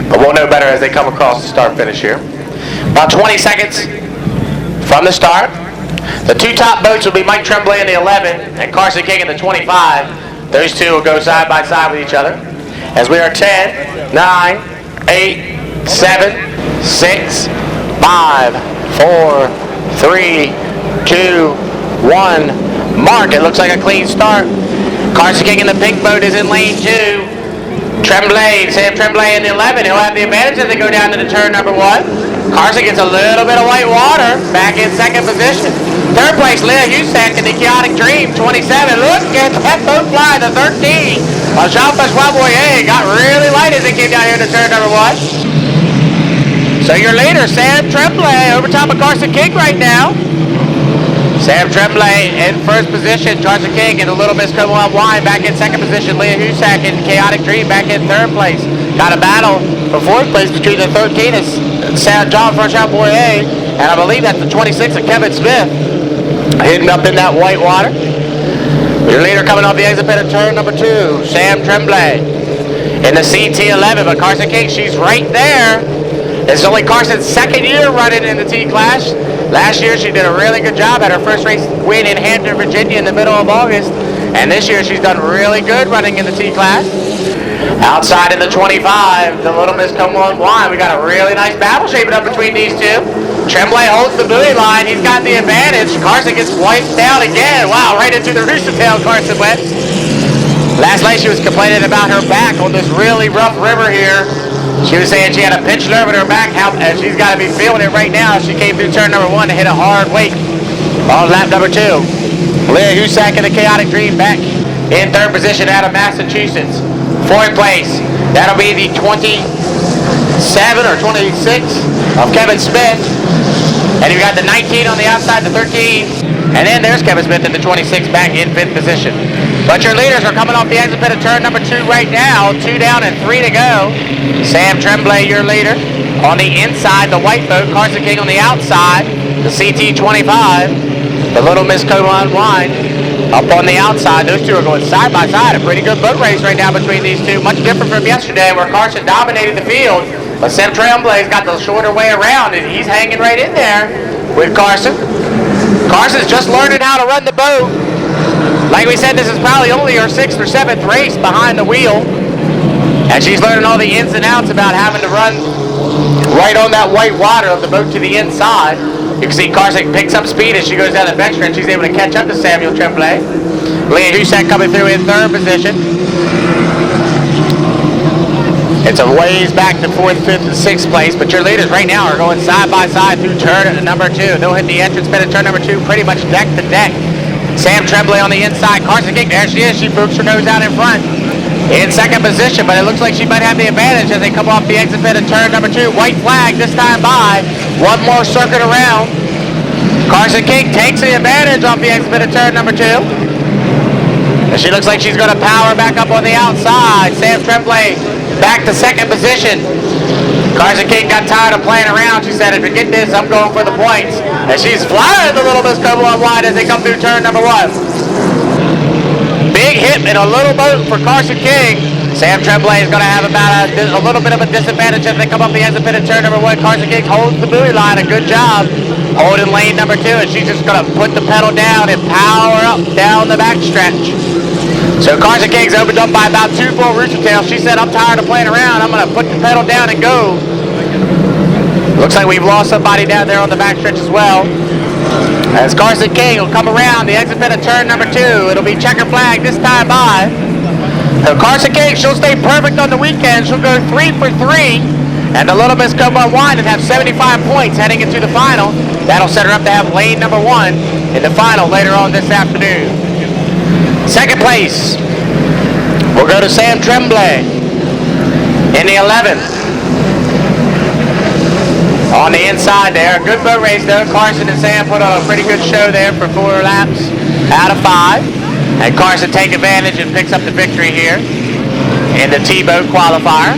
But we'll know better as they come across the start finish here. About 20 seconds from the start. The two top boats will be Mike Tremblay in the 11 and Carson King in the 25. Those two will go side by side with each other. As we are 10, 9, 8, 7, 6, 5, 4, 3, 2, 1. Mark. It looks like a clean start. Carson King in the pink boat is in lane 2. Sam Tremblay in the 11. He'll have the advantage as they go down to the turn number 1. Carson gets a little bit of white water, back in second position. Third place, Leah Husak in the Chaotic Dream, 27. Look at that boat fly, the 13. Jean-François got really light as it came down here to turn number 1. So your leader, Sam Tremblay, over top of Carson King right now. Sam Tremblay in first position, Carson King in a Little Miss Covalent Wine back in second position, Leah Husak in Chaotic Dream back in third place. Got a battle for fourth place between the 13 and Jean-François Boyer, and I believe that's the 26 of Kevin Smith, hidden up in that white water. Your leader coming off the exit pit at turn number 2, Sam Tremblay in the CT11, but Carson King, she's right there. This is only Carson's second year running in the T class. Last year she did a really good job at her first race win in Hampton, Virginia in the middle of August, and this year she's done really good running in the T class. Outside in the 25, the Little Miss Covalent Wine, we got a really nice battle shaping up between these two. Tremblay holds the buoy line, he's got the advantage. Carson gets wiped down again. Wow, right into the rooster tail Carson went. Last night she was complaining about her back on this really rough river here. She was saying she had a pinched nerve in her back, and she's got to be feeling it right now. She came through turn number 1 to hit a hard weight on lap number 2. Leah Husak in the Chaotic Dream back in third position out of Massachusetts. Fourth place, that'll be the 27 or 26 of Kevin Smith. And you got the 19 on the outside, the 13. And then there's Kevin Smith in the 26 back in fifth position. But your leaders are coming off the exit pit of turn number 2 right now. 2 down and 3 to go. Sam Tremblay, your leader. On the inside, the white boat. Carson King on the outside. The CT25. The Little Miss Covalent Wine up on the outside. Those two are going side by side. A pretty good boat race right now between these two. Much different from yesterday where Carson dominated the field. But Sam Tremblay's got the shorter way around, and he's hanging right in there with Carson. Carson's just learning how to run the boat. Like we said, this is probably only her 6th or 7th race behind the wheel. And she's learning all the ins and outs about having to run right on that white water of the boat to the inside. You can see Carson picks up speed as she goes down the backstretch. She's able to catch up to Samuel Tremblay. Leah Husak coming through in third position. It's a ways back to 4th, 5th, and 6th place, but your leaders right now are going side by side through turn number 2. They'll hit the entrance pit at turn number 2 pretty much deck to deck. Sam Tremblay on the inside. Carson King, there she is. She pokes her nose out in front. In second position, but it looks like she might have the advantage as they come off the exit pit at turn number 2. White flag this time by. One more circuit around. Carson King takes the advantage off the exit pit at turn number 2. And she looks like she's going to power back up on the outside. Sam Tremblay back to second position. Carson King got tired of playing around. She said, if you get this, I'm going for the points. And she's flying the Little Miss Covalent Wine as they come through turn number 1. Big hit in a little boat for Carson King. Sam Tremblay is going to have about a little bit of a disadvantage as they come up the exit pit at turn number 1. Carson King holds the buoy line. A good job holding lane number 2. And she's just going to put the pedal down and power up down the backstretch. So Carson King's opened up by about 2 full rooster tails. She said, I'm tired of playing around. I'm going to put the pedal down and go. Looks like we've lost somebody down there on the backstretch as well. As Carson King will come around the exit pit at turn number 2. It'll be checker flag this time by. So Carson King, she'll stay perfect on the weekend. She'll go 3 for 3. And the Little Miss Covalent Wine will have 75 points heading into the final. That'll set her up to have lane number 1 in the final later on this afternoon. Second place, we'll go to Sam Tremblay in the 11th. On the inside there, a good boat race there. Carson and Sam put on a pretty good show there for 4 laps out of 5. And Carson takes advantage and picks up the victory here in the T-boat qualifier.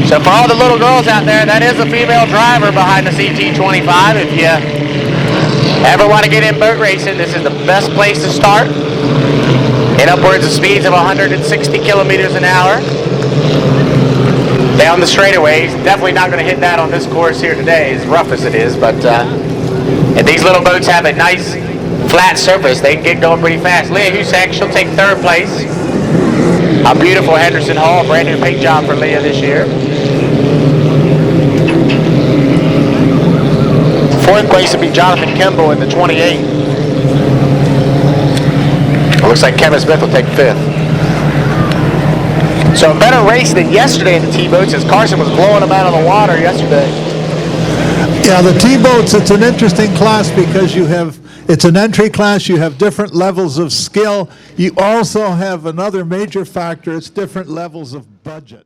So for all the little girls out there, that is a female driver behind the CT25. If you ever want to get in boat racing, this is the best place to start. In upwards of speeds of 160 kilometers an hour. on the straightaways. Definitely not going to hit that on this course here today, as rough as it is. But if these little boats have a nice flat surface, they can get going pretty fast. Leah Husak, she'll take third place. A beautiful Henderson Hall, brand new paint job for Leah this year. Fourth place would be Jonathan Kimball in the 28. It looks like Kevin Smith will take fifth. So a better race than yesterday in the T-boats, as Carson was blowing them out of the water yesterday. Yeah, the T-boats, it's an interesting class because it's an entry class, you have different levels of skill. You also have another major factor, it's different levels of budget.